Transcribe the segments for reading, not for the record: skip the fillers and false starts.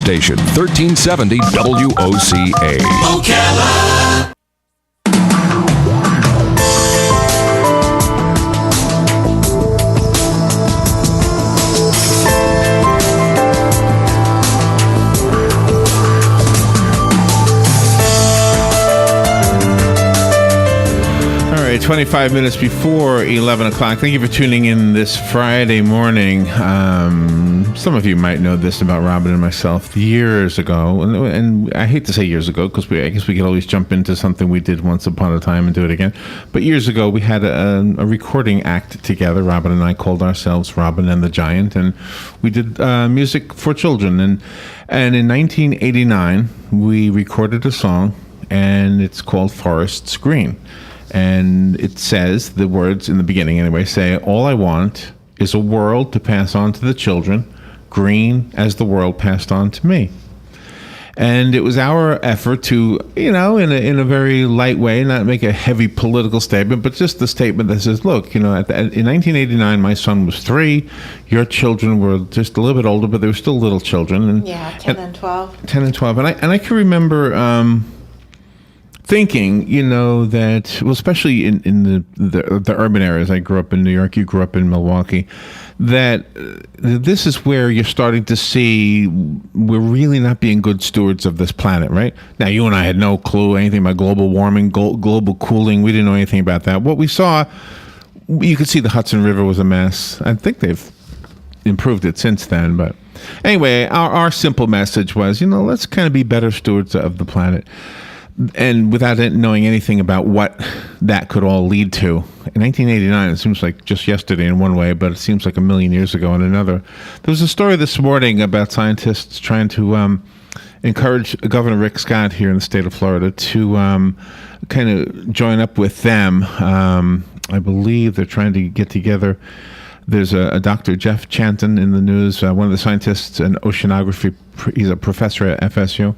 station, 1370 WOCA. Ocala. All right, 25 minutes before 11 o'clock. Thank you for tuning in this Friday morning. Some of you might know this about Robin and myself years ago, and I hate to say years ago because I guess we could always jump into something we did once upon a time and do it again. But years ago, we had a recording act together. Robin and I called ourselves Robin and the Giant, and we did music for children. And in 1989, we recorded a song, and it's called Forests Green. And it says, the words in the beginning anyway, say, all I want is a world to pass on to the children, green as the world passed on to me. And it was our effort to, in a very light way, not make a heavy political statement, but just the statement that says, look, in 1989, my son was 3. Your children were just a little bit older, but they were still little children. And, 10 and 12. 10 and 12. And I can remember thinking, that, well, especially in the urban areas. I grew up in New York, you grew up in Milwaukee, that this is where you're starting to see we're really not being good stewards of this planet, right? Now, you and I had no clue anything about global warming, global cooling. We didn't know anything about that. What we saw, you could see the Hudson River was a mess. I think they've improved it since then, but anyway, our simple message was, let's kind of be better stewards of the planet. And without knowing anything about what that could all lead to. In 1989, it seems like just yesterday in one way, but it seems like a million years ago in another. There was a story this morning about scientists trying to encourage Governor Rick Scott here in the state of Florida to kind of join up with them. I believe they're trying to get together. There's a Dr. Jeff Chanton in the news, one of the scientists in oceanography. He's a professor at FSU.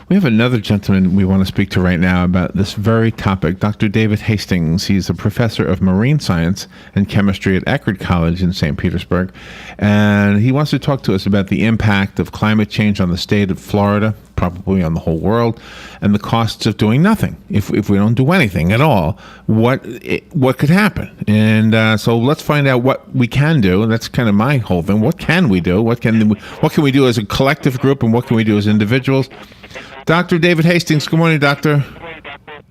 We have another gentleman we want to speak to right now about this very topic, Dr. David Hastings. He's a professor of marine science and chemistry at Eckerd College in St. Petersburg. And he wants to talk to us about the impact of climate change on the state of Florida, probably on the whole world, and the costs of doing nothing. If we don't do anything at all, what could happen? And so let's find out what we can do. And that's kind of my whole thing. What can we do? What can we do as a collective group, and what can we do as individuals? Dr. David Hastings, good morning, Doctor.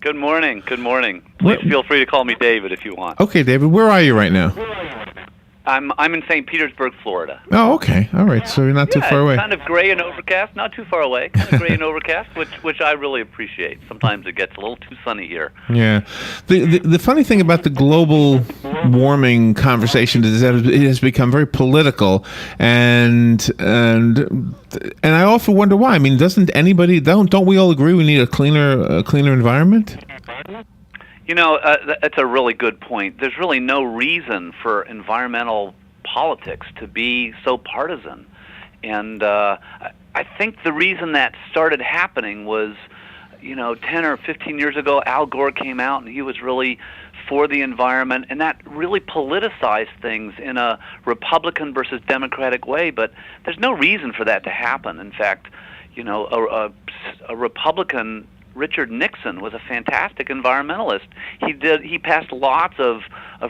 Good morning. Good morning. Please feel free to call me David if you want. Okay, David, where are you right now? I'm in St. Petersburg, Florida. Oh, okay. All right. So you're not too far away. Kind of gray and overcast, not too far away. Kind of gray and overcast, which I really appreciate. Sometimes it gets a little too sunny here. Yeah. The funny thing about the global warming conversation is that it has become very political, and I often wonder why. I mean, don't we all agree we need a cleaner environment? That's a really good point. There's really no reason for environmental politics to be so partisan. And I think the reason that started happening was, 10 or 15 years ago, Al Gore came out and he was really for the environment, and that really politicized things in a Republican versus Democratic way. But there's no reason for that to happen. In fact, a Republican, Richard Nixon, was a fantastic environmentalist. He passed lots of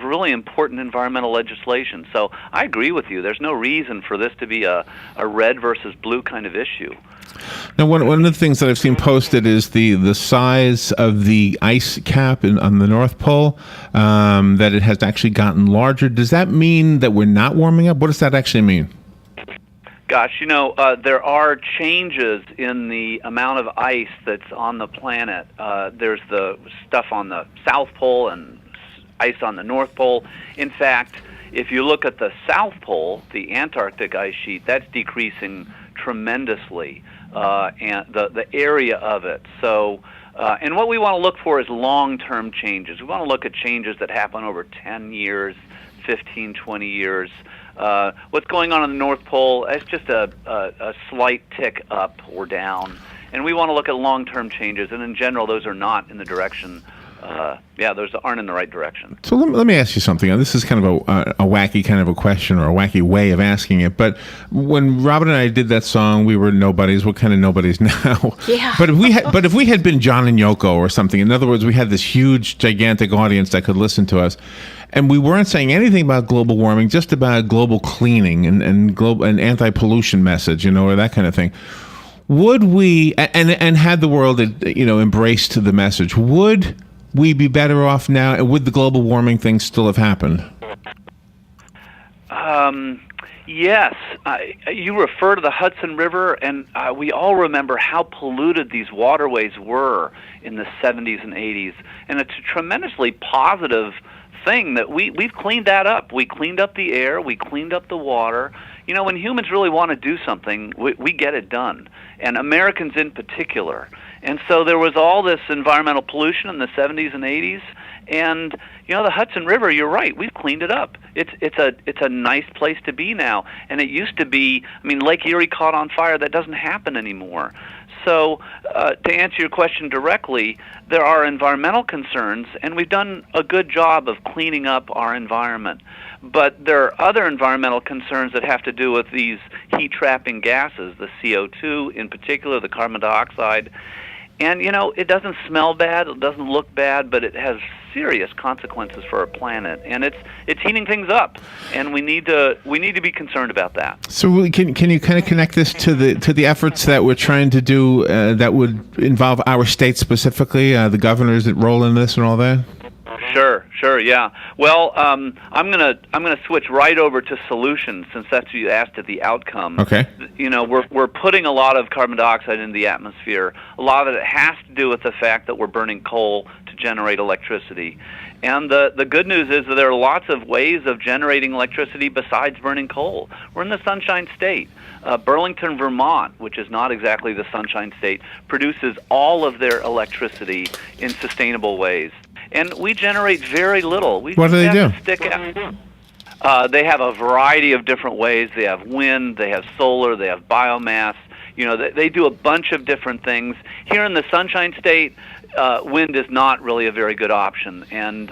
really important environmental legislation. So I agree with you. There's no reason for this to be a red versus blue kind of issue. Now, one of the things that I've seen posted is the size of the ice cap on the North Pole, that it has actually gotten larger. Does that mean that we're not warming up? What does that actually mean? Gosh, there are changes in the amount of ice that's on the planet. There's the stuff on the South Pole and ice on the North Pole. In fact, if you look at the South Pole, the Antarctic ice sheet, that's decreasing tremendously, and the area of it. So, and what we want to look for is long-term changes. We want to look at changes that happen over 10 years, 15, 20 years. What's going on the North Pole, it's just a slight tick up or down. And we want to look at long-term changes, and in general, those are not in the direction those aren't in the right direction. So let me ask you something. Now, this is kind of a wacky kind of a question, or a wacky way of asking it. But when Robin and I did that song, we were nobodies. We're kind of nobodies now. Yeah. But if we had been John and Yoko or something, in other words, we had this huge, gigantic audience that could listen to us, and we weren't saying anything about global warming, just about global cleaning and global and anti-pollution message, or that kind of thing. Would we and had the world, embraced the message? Would we be better off now? And would the global warming thing still have happened? Yes. You refer to the Hudson River, and we all remember how polluted these waterways were in the 70s and 80s. And it's a tremendously positive thing that we've cleaned that up. We cleaned up the air. We cleaned up the water. When humans really want to do something, we get it done, and Americans in particular. And so there was all this environmental pollution in the 70s and 80s, and the Hudson River, you're right, we've cleaned it up. It's a nice place to be now, and it used to be, Lake Erie caught on fire. That doesn't happen anymore. So to answer your question directly, there are environmental concerns, and we've done a good job of cleaning up our environment. But there are other environmental concerns that have to do with these heat-trapping gases, the CO2 in particular, the carbon dioxide. And, it doesn't smell bad, it doesn't look bad, but it has serious consequences for our planet, and it's heating things up, and we need to be concerned about that. So can you kind of connect this to the efforts that we're trying to do that would involve our state specifically, the governor's role in this and all that? Sure, yeah. Well, I'm gonna switch right over to solutions, since that's what you asked at the outcome. Okay. We're putting a lot of carbon dioxide into the atmosphere. A lot of it has to do with the fact that we're burning coal to generate electricity. And the good news is that there are lots of ways of generating electricity besides burning coal. We're in the Sunshine State. Burlington, Vermont, which is not exactly the Sunshine State, produces all of their electricity in sustainable ways. And we generate very little. What do they do? They have a variety of different ways. They have wind, they have solar, they have biomass. They do a bunch of different things. Here in the Sunshine State, wind is not really a very good option. And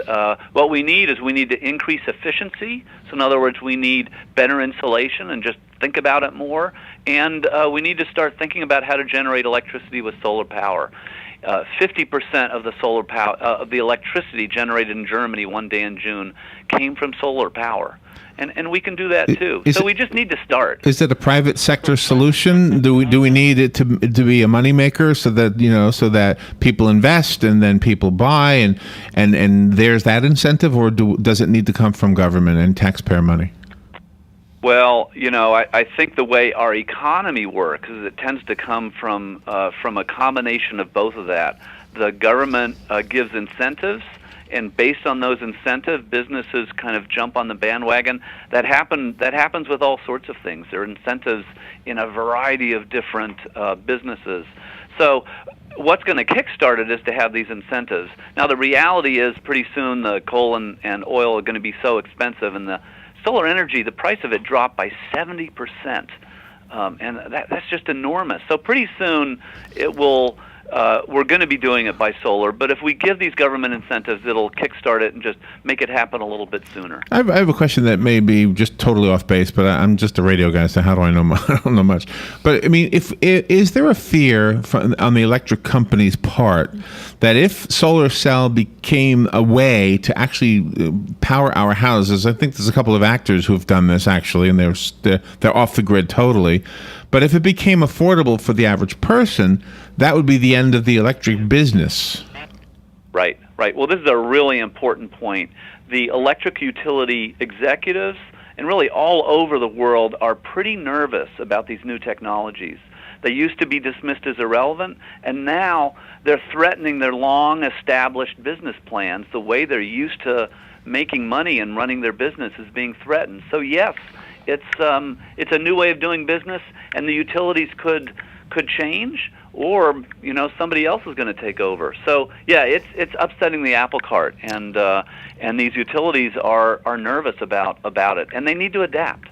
what we need to increase efficiency. So in other words, we need better insulation, and just think about it more. And we need to start thinking about how to generate electricity with solar power. 50% of the solar power, of the electricity generated in Germany one day in June, came from solar power, and we can do that too. So we just need to start. Is it a private sector solution? Do we need it to be a moneymaker so that people invest and then people buy and there's that incentive, or does it need to come from government and taxpayer money? Well, I think the way our economy works is it tends to come from a combination of both of that. The government gives incentives, and based on those incentives, businesses kind of jump on the bandwagon. That happens with all sorts of things. There are incentives in a variety of different businesses. So what's going to kickstart it is to have these incentives. Now, the reality is pretty soon the coal and oil are going to be so expensive, and the solar energy, the price of it dropped by 70%, and that's just enormous. So pretty soon it will. We're going to be doing it by solar, but if we give these government incentives, it'll kickstart it and just make it happen a little bit sooner. I have a question that may be just totally off base, but I'm just a radio guy, so how do I know? I don't know much. But is there a fear on the electric company's part that if solar cell became a way to actually power our houses? I think there's a couple of actors who've done this actually, and they're off the grid totally. But if it became affordable for the average person, that would be the end of the electric business. Right. Well, this is a really important point. The electric utility executives and really all over the world are pretty nervous about these new technologies. They used to be dismissed as irrelevant, and now they're threatening their long-established business plans. The way they're used to making money and running their business is being threatened. So yes, it's a new way of doing business, and the utilities could change, or somebody else is going to take over. So yeah, it's upsetting the apple cart, and these utilities are nervous about it, and they need to adapt.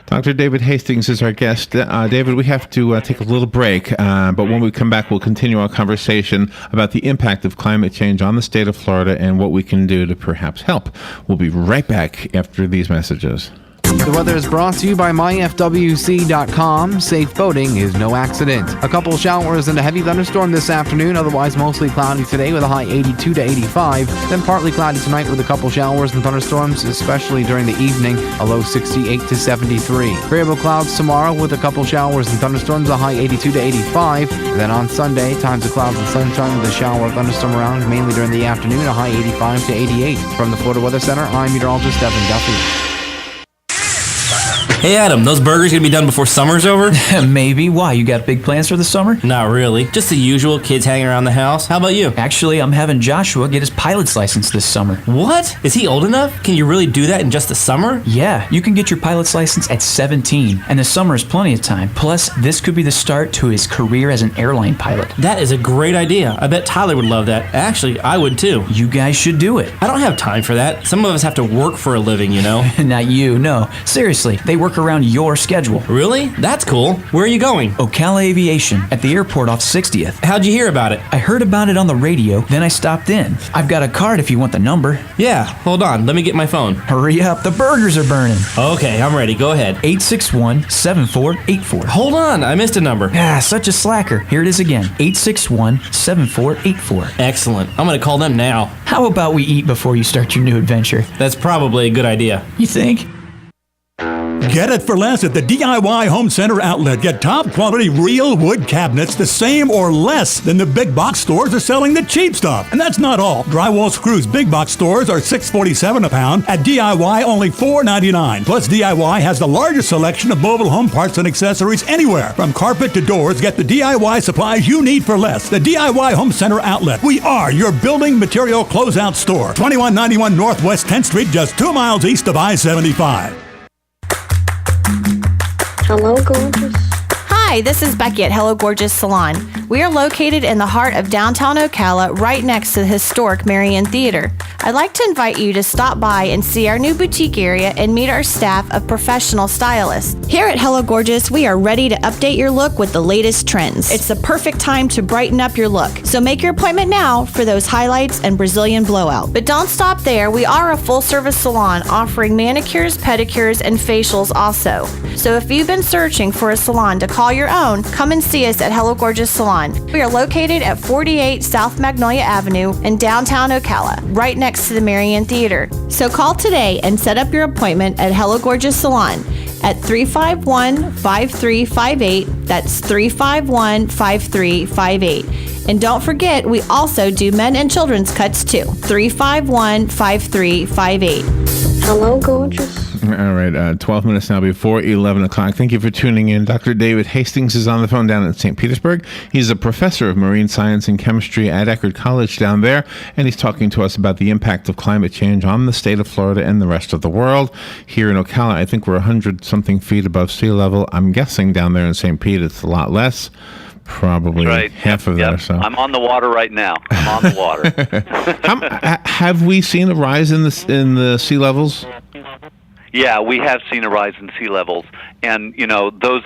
Dr. David Hastings is our guest. David, we have to take a little break, but when we come back, we'll continue our conversation about the impact of climate change on the state of Florida and what we can do to perhaps help. We'll be right back after these messages. The weather is brought to you by myfwc.com. Safe boating is no accident. A couple showers and a heavy thunderstorm this afternoon, otherwise mostly cloudy today with a high 82 to 85. Then partly cloudy tonight with a couple showers and thunderstorms, especially during the evening, a low 68 to 73. Variable clouds tomorrow with a couple showers and thunderstorms, a high 82 to 85. And then on Sunday, times of clouds and sunshine with a shower or thunderstorm around, mainly during the afternoon, a high 85 to 88. From the Florida Weather Center, I'm meteorologist Evan Duffy. Hey Adam, those burgers gonna be done before summer's over? Maybe. Why? You got big plans for the summer? Not really. Just the usual, kids hanging around the house. How about you? Actually, I'm having Joshua get his pilot's license this summer. What? Is he old enough? Can you really do that in just the summer? Yeah, you can get your pilot's license at 17, and the summer is plenty of time. Plus, this could be the start to his career as an airline pilot. That is a great idea. I bet Tyler would love that. Actually, I would too. You guys should do it. I don't have time for that. Some of us have to work for a living, Not you, no. Seriously, they work around your schedule. Really? That's cool. Where are you going? Ocala Aviation, at the airport off 60th. How'd you hear about it? I heard about it on the radio, then I stopped in. I've got a card if you want the number. Yeah, hold on. Let me get my phone. Hurry up, the burgers are burning. Okay, I'm ready. Go ahead. 861-7484. Hold on, I missed a number. Such a slacker. Here it is again. 861-7484. Excellent. I'm gonna call them now. How about we eat before you start your new adventure? That's probably a good idea. You think? Get it for less at the DIY Home Center outlet. Get top quality real wood cabinets the same or less than the big box stores are selling the cheap stuff. And that's not all. Drywall screws big box stores are $6.47 a pound. At DIY, only $4.99. Plus, DIY has the largest selection of mobile home parts and accessories anywhere. From carpet to doors, get the DIY supplies you need for less. The DIY Home Center outlet. We are your building material closeout store. 2191 Northwest 10th Street, just 2 miles east of I-75. Hello, gorgeous. Hi, this is Becky at Hello Gorgeous Salon. We are located in the heart of downtown Ocala, right next to the historic Marion Theater. I'd like to invite you to stop by and see our new boutique area and meet our staff of professional stylists. Here at Hello Gorgeous, we are ready to update your look with the latest trends. It's the perfect time to brighten up your look, so make your appointment now for those highlights and Brazilian blowout. But don't stop there. We are a full-service salon offering manicures, pedicures, and facials also. So if you've been searching for a salon to call your own, come and see us at Hello Gorgeous Salon. We are located at 48 South Magnolia Avenue in downtown Ocala, right next to the Marion Theater. So call today and set up your appointment at Hello Gorgeous Salon at 351-5358. That's 351-5358. And don't forget, we also do men and children's cuts too. 351-5358. Hello, gorgeous. All right, 12 minutes now before 11 o'clock. Thank you for tuning in. Dr. David Hastings is on the phone down in St. Petersburg. He's a professor of marine science and chemistry at Eckerd College down there, and he's talking to us about the impact of climate change on the state of Florida and the rest of the world. Here in Ocala, I think we're 100-something feet above sea level. I'm guessing down there in St. Pete it's a lot less. Probably right. half of that or so. I'm on the water right now. I'm on the water. Have we seen a rise in the sea levels? Yeah, we have seen a rise in sea levels, and those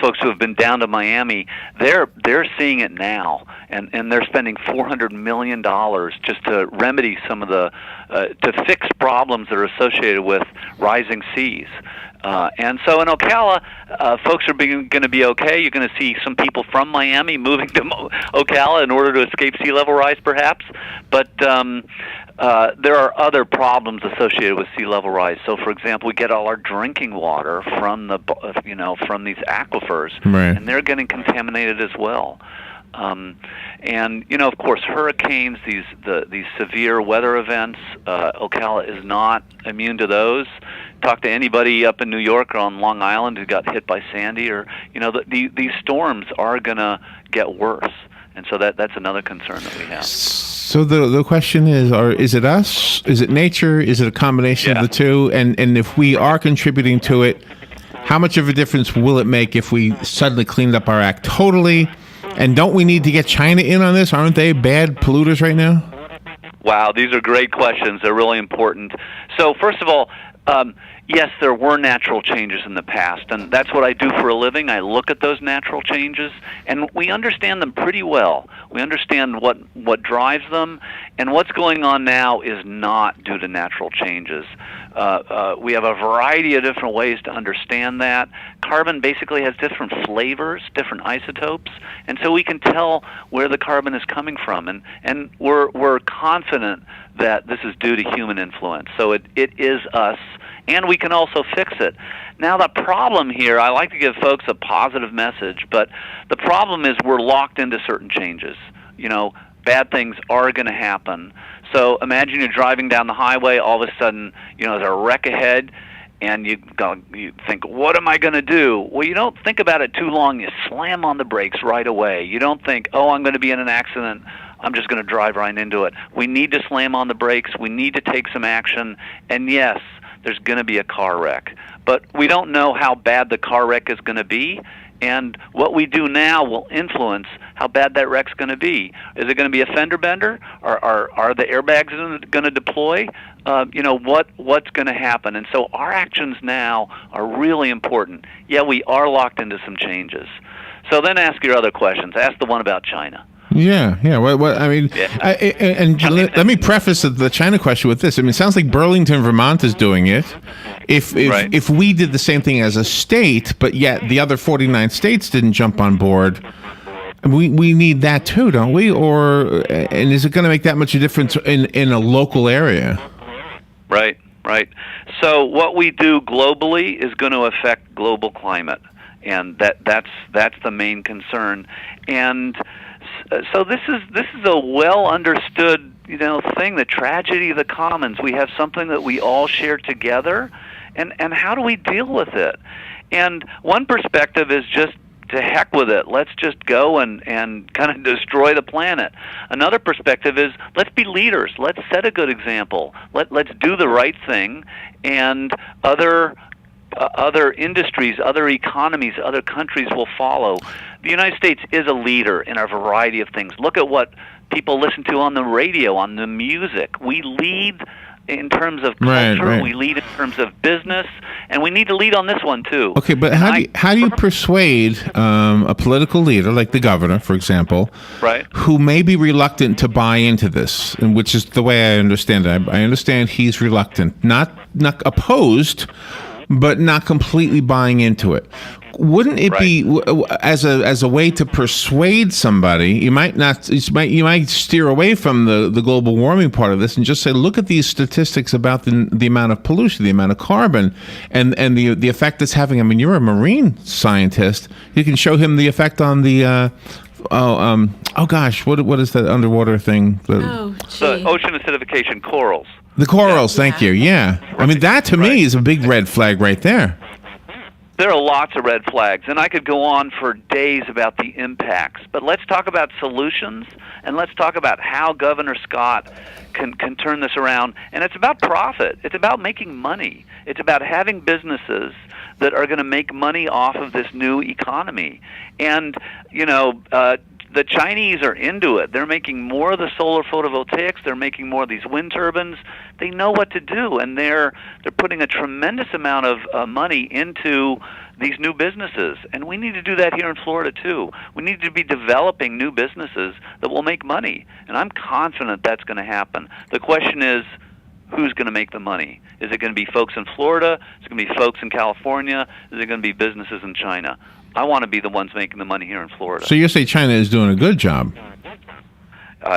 folks who have been down to Miami, they're seeing it now, and they're spending $400 million just to remedy some of the to fix problems that are associated with rising seas. And so in Ocala, folks are going to be okay. You're going to see some people from Miami moving to Ocala in order to escape sea level rise, perhaps. But there are other problems associated with sea level rise. So, for example, we get all our drinking water from from these aquifers, right, and they're getting contaminated as well. And of course, hurricanes, these severe weather events. Ocala is not immune to those. Talk to anybody up in New York or on Long Island who got hit by Sandy, or these storms are gonna get worse, and so that's another concern that we have. So the question is it us? Is it nature? Is it a combination of the two? And if we are contributing to it, how much of a difference will it make if we suddenly cleaned up our act totally? And don't we need to get China in on this? Aren't they bad polluters right now? Wow, these are great questions. They're really important. So first of all, yes, there were natural changes in the past, and that's what I do for a living. I look at those natural changes, and we understand them pretty well. We understand what drives them, and what's going on now is not due to natural changes. We have a variety of different ways to understand that. Carbon basically has different flavors, different isotopes, and so we can tell where the carbon is coming from, and we're confident that this is due to human influence. So it is us, and we can also fix it. Now the problem here, I like to give folks a positive message, but the problem is we're locked into certain changes. You know, bad things are going to happen. So imagine you're driving down the highway, all of a sudden, you know, there's a wreck ahead, and you think, what am I going to do? Well, you don't think about it too long. You slam on the brakes right away. You don't think, oh, I'm going to be in an accident. I'm just going to drive right into it. We need to slam on the brakes. We need to take some action. And yes, there's going to be a car wreck. But we don't know how bad the car wreck is going to be. And what we do now will influence how bad that wreck's going to be. Is it going to be a fender bender? Are the airbags going to deploy? You know, what's going to happen? And so our actions now are really important. Yeah, we are locked into some changes. So then ask your other questions. Ask the one about China. Yeah. What I mean, let me preface the China question with this. I mean, it sounds like Burlington, Vermont is doing it. If we did the same thing as a state, but yet the other 49 states didn't jump on board, we need that too, don't we? And is it going to make that much a difference in a local area? Right. So what we do globally is going to affect global climate, and that's the main concern. And so this is a well understood, you know, thing, the tragedy of the commons. We have something that we all share together, and how do we deal with it? And one perspective is just to heck with it. Let's just go and kind of destroy the planet. Another perspective is let's be leaders. Let's set a good example. Let's do the right thing, and other industries, other economies, other countries will follow. The United States is a leader in a variety of things. Look at what people listen to on the radio, on the music. We lead in terms of culture, right. We lead in terms of business, and we need to lead on this one too. Okay, but how do you persuade a political leader like the governor, for example, right, who may be reluctant to buy into this, and which is the way I understand it. I understand he's reluctant, not opposed, but not completely buying into it. Wouldn't it be as a way to persuade somebody? You might steer away from the global warming part of this and just say, look at these statistics about the amount of pollution, the amount of carbon, and the effect it's having. I mean, you're a marine scientist. You can show him the effect on the what is that underwater thing? The ocean acidification, corals. The corals, thank you. Yeah. I mean, that to me is a big red flag right there. There are lots of red flags, and I could go on for days about the impacts. But let's talk about solutions, and let's talk about how Governor Scott can turn this around. And it's about profit. It's about making money. It's about having businesses that are going to make money off of this new economy. And, you know, the Chinese are into it. They're making more of the solar photovoltaics. They're making more of these wind turbines. They know what to do, and they're putting a tremendous amount of money into these new businesses. And we need to do that here in Florida too. We need to be developing new businesses that will make money, and I'm confident that's going to happen. The question is, who's going to make the money? Is it going to be folks in Florida? Is it going to be folks in California? Is it going to be businesses in China? I want to be the ones making the money here in Florida. So you say China is doing a good job?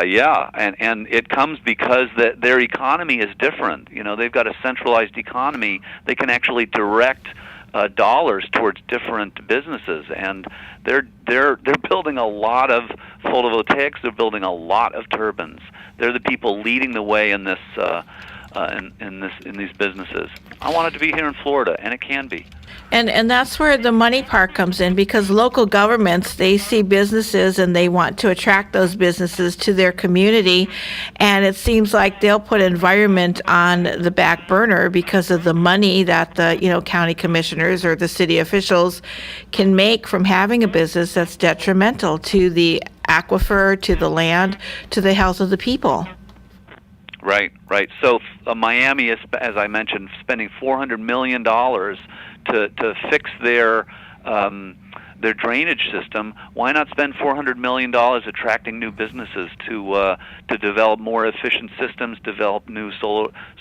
Yeah, and it comes because their economy is different. You know, they've got a centralized economy. They can actually direct dollars towards different businesses, and they're building a lot of photovoltaics. They're building a lot of turbines. They're the people leading the way in this in these businesses. I want it to be here in Florida, and it can be. And that's where the money part comes in, because local governments, they see businesses and they want to attract those businesses to their community, and it seems like they'll put environment on the back burner because of the money that the county commissioners or the city officials can make from having a business that's detrimental to the aquifer, to the land, to the health of the people. Right. So Miami is, as I mentioned, spending $400 million to fix their drainage system. Why not spend $400 million attracting new businesses to develop more efficient systems, develop new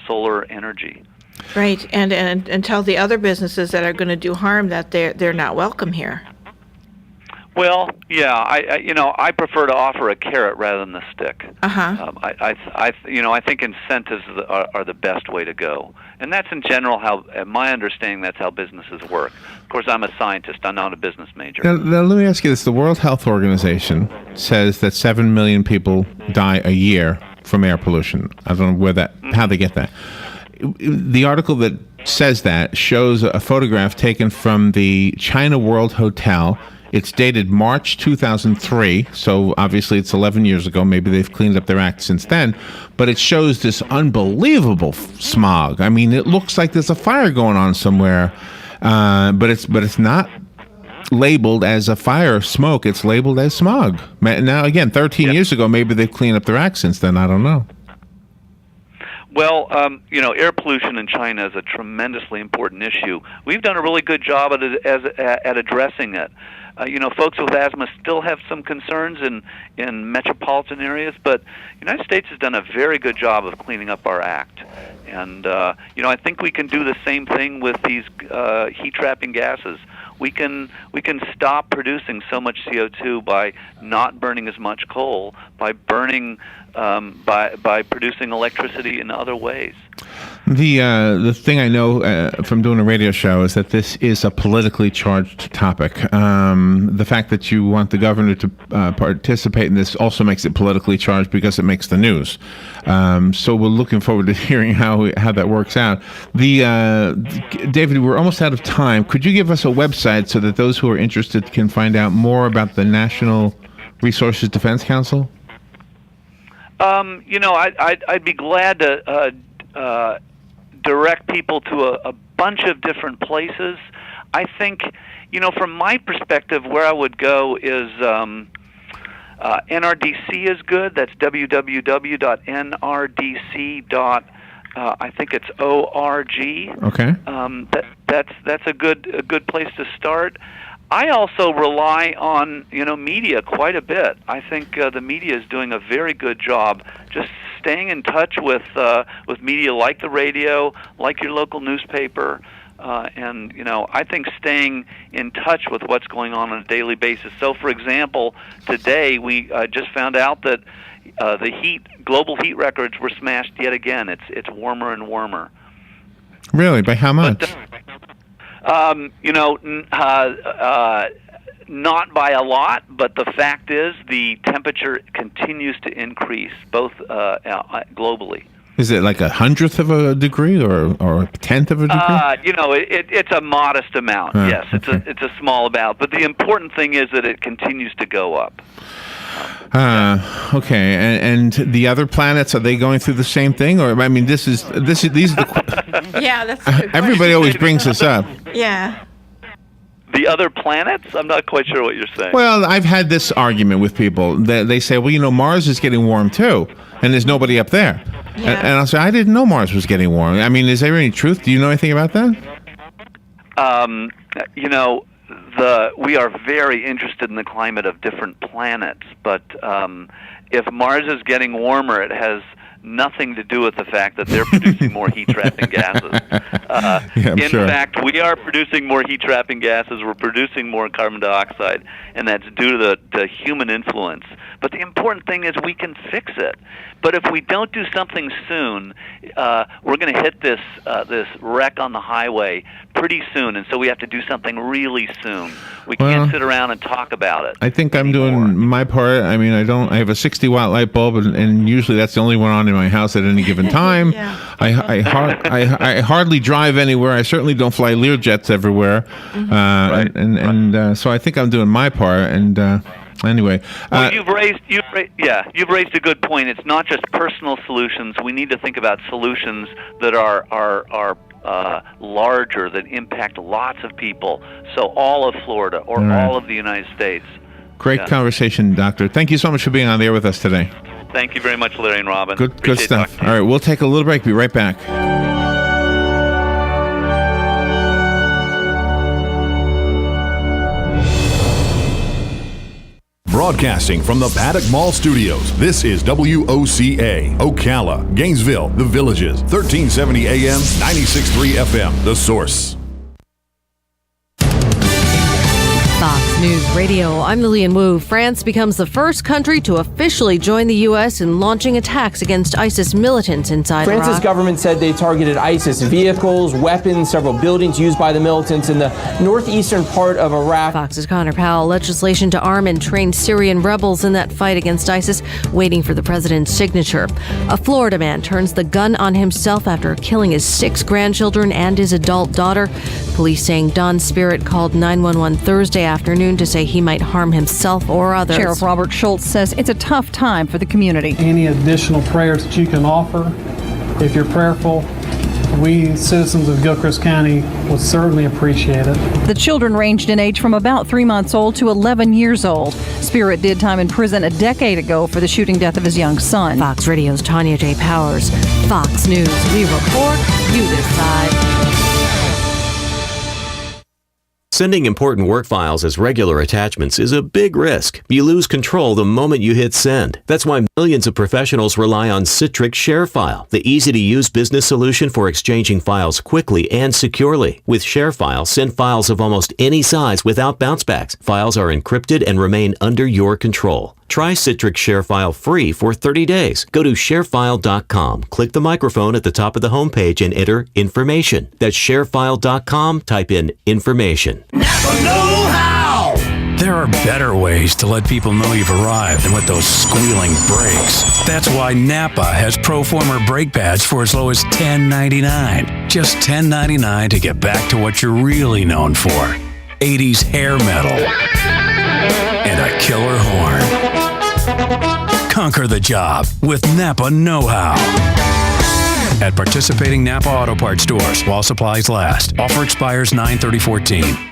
solar energy? Right, and tell the other businesses that are going to do harm that they're not welcome here. Well, yeah, I prefer to offer a carrot rather than the stick. I think incentives are the best way to go, and that's in general how, at my understanding, that's how businesses work. Of course, I'm a scientist; I'm not a business major. Now let me ask you this: the World Health Organization says that 7 million people die a year from air pollution. I don't know how they get that. The article that says that shows a photograph taken from the China World Hotel. It's dated March 2003, so obviously it's 11 years ago. Maybe they've cleaned up their act since then. But it shows this unbelievable smog. I mean, it looks like there's a fire going on somewhere, but it's not labeled as a fire smoke. It's labeled as smog. Now, again, 13 years ago, maybe they've cleaned up their act since then. I don't know. Well, air pollution in China is a tremendously important issue. We've done a really good job at addressing it. Folks with asthma still have some concerns in metropolitan areas, but the United States has done a very good job of cleaning up our act. And, I think we can do the same thing with these heat-trapping gases. We can stop producing so much CO2 by not burning as much coal, by burning by producing electricity in other ways. The thing I know from doing a radio show is that this is a politically charged topic. The fact that you want the governor to participate in this also makes it politically charged because it makes the news. So we're looking forward to hearing how that works out. David, we're almost out of time. Could you give us a website so that those who are interested can find out more about the National Resources Defense Council? I'd be glad to direct people to a bunch of different places. I think, from my perspective, where I would go is NRDC is good. That's www.nrdc. I think it's .org. Okay. That's a good place to start. I also rely on media quite a bit. I think the media is doing a very good job just staying in touch with media like the radio, like your local newspaper, and I think staying in touch with what's going on a daily basis. So, for example, today we just found out that the global heat records were smashed yet again. It's warmer and warmer. Really? By how much? Not by a lot, but the fact is the temperature continues to increase, both globally. Is it like 1/100th of a degree or 1/10th of a degree? It's a modest amount. Yes, okay. It's a small amount, but the important thing is that it continues to go up. Okay, and the other planets, are they going through the same thing, or I mean, these are the Yeah, that's a good everybody question. always brings this up. Yeah. The other planets? I'm not quite sure what you're saying. Well, I've had this argument with people. They say, well, Mars is getting warm too, and there's nobody up there. Yeah. And I'll say, I didn't know Mars was getting warm. I mean, is there any truth? Do you know anything about that? We are very interested in the climate of different planets, but if Mars is getting warmer, it has nothing to do with the fact that they're producing more heat-trapping gases. In fact, we are producing more heat-trapping gases. We're producing more carbon dioxide, and that's due to the human influence. But the important thing is we can fix it. But if we don't do something soon, we're going to hit this wreck on the highway pretty soon, and so we have to do something really soon. We can't sit around and talk about it. I think I'm doing my part. I mean, I have a 60-watt light bulb, and usually that's the only one on in my house at any given time. Yeah. I hardly drive anywhere. I certainly don't fly Learjets everywhere. So I think I'm doing my part. And anyway, well, you've raised a good point. It's not just personal solutions. We need to think about solutions that are larger, that impact lots of people. So all of Florida or all of the United States. Great conversation, Doctor. Thank you so much for being on the air with us today. Thank you very much, Larry and Robin. Good stuff. All right, we'll take a little break. Be right back. Broadcasting from the Paddock Mall Studios, this is WOCA, Ocala, Gainesville, The Villages, 1370 AM, 96.3 FM, The Source. Fox News Radio, I'm Lillian Wu. France becomes the first country to officially join the U.S. in launching attacks against ISIS militants inside France's Iraq. government said they targeted ISIS vehicles, weapons, several buildings used by the militants in the northeastern part of Iraq. Fox's Connor Powell, legislation to arm and train Syrian rebels in that fight against ISIS, waiting for the president's signature. A Florida man turns the gun on himself after killing his 6 grandchildren and his adult daughter. Police saying Don Spirit called 911 Thursday afternoon to say he might harm himself or others. Sheriff Robert Schultz says it's a tough time for the community. Any additional prayers that you can offer, if you're prayerful, we citizens of Gilchrist County would certainly appreciate it. The children ranged in age from about 3 months old to 11 years old. Spirit did time in prison a decade ago for the shooting death of his young son. Fox Radio's Tanya J. Powers. Fox News. We report, you decide. Sending important work files as regular attachments is a big risk. You lose control the moment you hit send. That's why millions of professionals rely on Citrix ShareFile, the easy-to-use business solution for exchanging files quickly and securely. With ShareFile, send files of almost any size without bounce backs. Files are encrypted and remain under your control. Try Citrix ShareFile free for 30 days. Go to sharefile.com, click the microphone at the top of the homepage and enter information. That's sharefile.com, type in information. There are better ways to let people know you've arrived than with those squealing brakes. That's why Napa has Proformer brake pads for as low as $10.99. Just $10.99 to get back to what you're really known for. 80s hair metal and a killer horn. Conquer the job with Napa Know-How. At participating Napa Auto Parts stores while supplies last. Offer expires 9/30/14.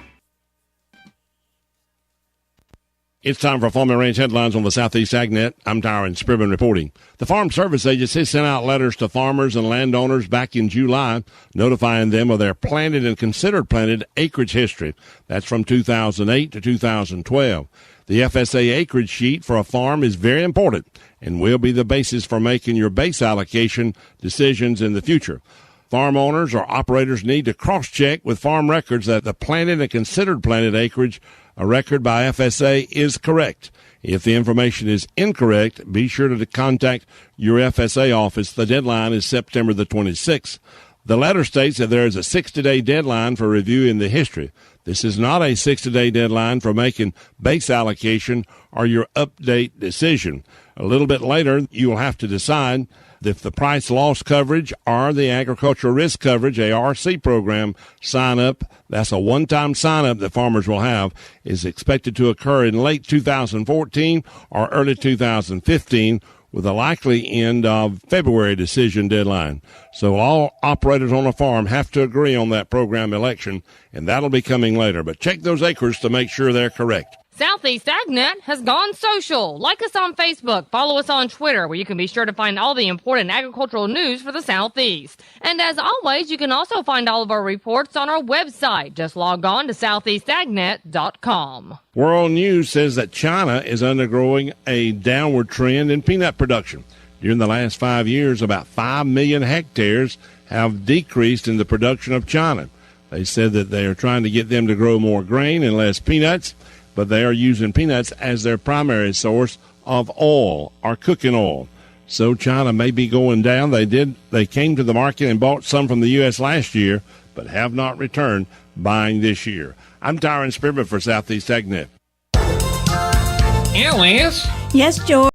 It's time for Farm and Ranch headlines on the Southeast AgNet. I'm Tyron Spearman reporting. The Farm Service Agency sent out letters to farmers and landowners back in July, notifying them of their planted and considered planted acreage history. That's from 2008 to 2012. The FSA acreage sheet for a farm is very important and will be the basis for making your base allocation decisions in the future. Farm owners or operators need to cross-check with farm records that the planted and considered planted acreage, a record by FSA, is correct. If the information is incorrect, be sure to contact your FSA office. The deadline is September the 26th. The letter states that there is a 60-day deadline for reviewing the history. This is not a 60-day deadline for making base allocation or your update decision. A little bit later, you will have to decide if the price loss coverage or the agricultural risk coverage, ARC program, sign up. That's a one-time sign up that farmers will have, is expected to occur in late 2014 or early 2015, with a likely end of February decision deadline. So all operators on a farm have to agree on that program election, and that'll be coming later. But check those acres to make sure they're correct. Southeast AgNet has gone social. Like us on Facebook, follow us on Twitter, where you can be sure to find all the important agricultural news for the Southeast. And as always, you can also find all of our reports on our website. Just log on to southeastagnet.com. World News says that China is undergoing a downward trend in peanut production. During the last 5 years, about 5 million hectares have decreased in the production of China. They said that they are trying to get them to grow more grain and less peanuts, but they are using peanuts as their primary source of oil or cooking oil. So China may be going down. They came to the market and bought some from the U.S. last year, but have not returned buying this year. I'm Tyron Spearman for Southeast AgNet. Alice? Yes, George?